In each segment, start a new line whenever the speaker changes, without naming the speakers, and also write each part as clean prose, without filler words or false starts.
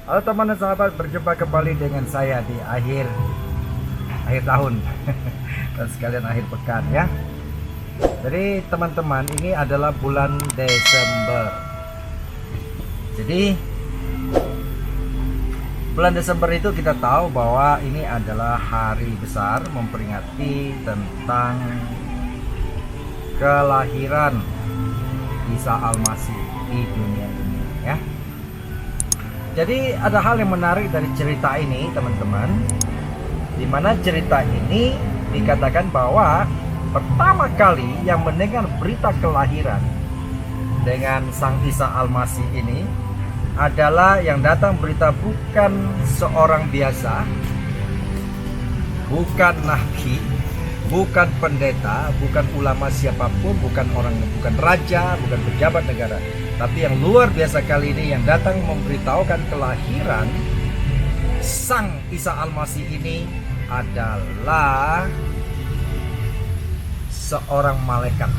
Halo teman dan sahabat, berjumpa kembali dengan saya di akhir tahun dan sekalian akhir pekan ya. Jadi teman-teman, ini adalah bulan Desember. Jadi bulan Desember itu kita tahu bahwa ini adalah hari besar memperingati tentang kelahiran Isa Al-Masih di dunia ini ya. Jadi ada hal yang menarik dari cerita ini teman-teman, di mana cerita ini dikatakan bahwa pertama kali yang mendengar berita kelahiran dengan Sang Isa Al-Masih ini adalah yang datang berita bukan seorang biasa, bukan nabi, bukan pendeta, bukan ulama siapapun, bukan raja, bukan pejabat negara. Tapi yang luar biasa kali ini yang datang memberitahukan kelahiran Sang Isa Al-Masih ini adalah seorang malaikat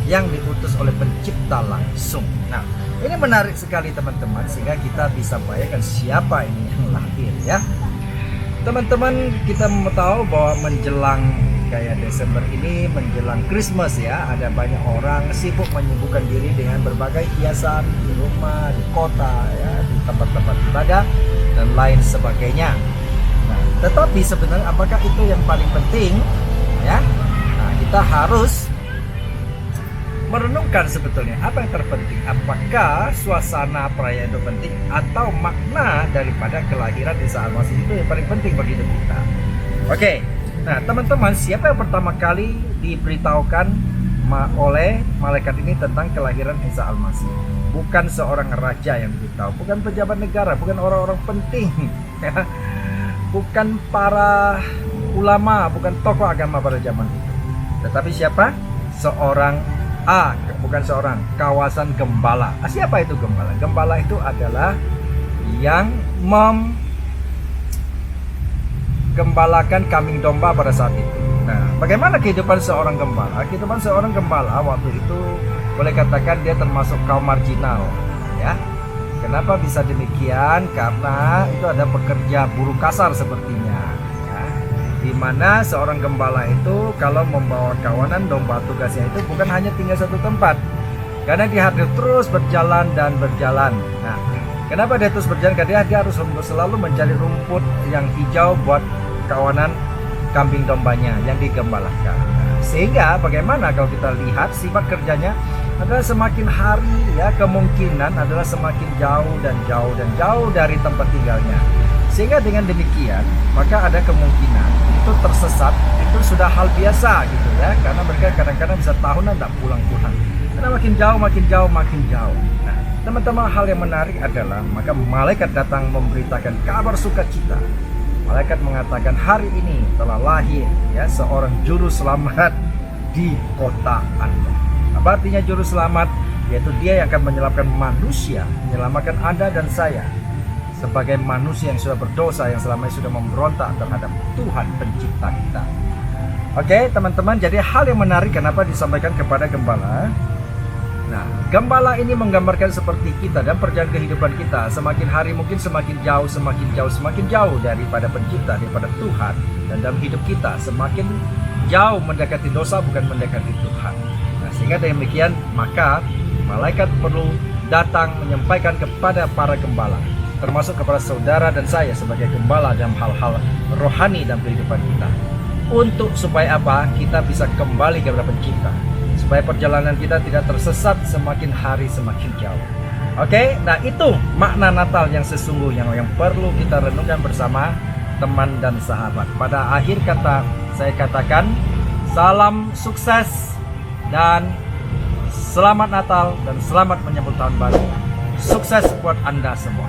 yang diutus oleh pencipta langsung. Nah, ini menarik sekali teman-teman, sehingga kita bisa bayangkan siapa ini yang lahir ya. Teman-teman, kita mau tahu bahwa menjelang kayak Desember ini, menjelang Christmas ya, ada banyak orang sibuk menyibukkan diri dengan berbagai hiasan di rumah, di kota ya, di tempat-tempat ibadah dan lain sebagainya. Nah, tetapi sebenarnya apakah itu yang paling penting ya? Nah, kita harus merenungkan sebetulnya apa yang terpenting. Apakah suasana perayaan itu penting atau makna daripada kelahiran Isa Al-Masih itu yang paling penting bagi hidup kita? Oke. Nah teman-teman, siapa yang pertama kali diberitahukan oleh malaikat ini tentang kelahiran Isa Al-Masih? Bukan seorang raja yang diberitahu, bukan pejabat negara, bukan orang-orang penting ya. Bukan para ulama, bukan tokoh agama pada zaman itu. Tetapi siapa? Kawasan gembala. Siapa itu gembala? Gembala itu adalah yang gembalakan kambing domba pada saat itu. Nah, bagaimana kehidupan seorang gembala? Kehidupan seorang gembala waktu itu boleh katakan dia termasuk kaum marginal, ya. Kenapa bisa demikian? Karena itu ada pekerja buruh kasar sepertinya, ya. Di mana seorang gembala itu kalau membawa kawanan domba, tugasnya itu bukan hanya tinggal satu tempat, karena dia harus terus berjalan dan berjalan. Nah, kenapa dia terus berjalan? Karena dia harus selalu mencari rumput yang hijau buat kawanan kambing dombanya yang digembalakan. Sehingga bagaimana kalau kita lihat sifat kerjanya adalah semakin hari ya, kemungkinan adalah semakin jauh dan jauh dan jauh dari tempat tinggalnya. Sehingga dengan demikian maka ada kemungkinan itu tersesat, itu sudah hal biasa gitu ya, karena mereka kadang-kadang bisa tahunan tak pulang-pulang. Karena makin jauh, makin jauh, makin jauh. Nah, teman-teman, hal yang menarik adalah maka malaikat datang memberitakan kabar sukacita. Malaikat mengatakan hari ini telah lahir ya seorang juru selamat di kota Anda. Apa artinya juru selamat? Yaitu dia yang akan menyelamatkan manusia, menyelamatkan Anda dan saya sebagai manusia yang sudah berdosa, yang selama ini sudah memberontak terhadap Tuhan pencipta kita. Oke teman-teman, jadi hal yang menarik kenapa disampaikan kepada gembala. Nah, gembala ini menggambarkan seperti kita dan perjalanan kehidupan kita. Semakin hari mungkin semakin jauh, semakin jauh daripada pencipta, daripada Tuhan. Dan dalam hidup kita semakin jauh mendekati dosa, bukan mendekati Tuhan. Nah, sehingga demikian maka malaikat perlu datang menyampaikan kepada para gembala, termasuk kepada saudara dan saya sebagai gembala dalam hal-hal rohani dalam kehidupan kita. Untuk supaya apa? Kita bisa kembali kepada pencipta, supaya perjalanan kita tidak tersesat semakin hari semakin jauh. Oke, nah itu makna Natal yang sesungguhnya yang perlu kita renungkan bersama teman dan sahabat. Pada akhir kata saya katakan salam sukses dan selamat Natal dan selamat menyambut tahun baru. Sukses buat Anda semua.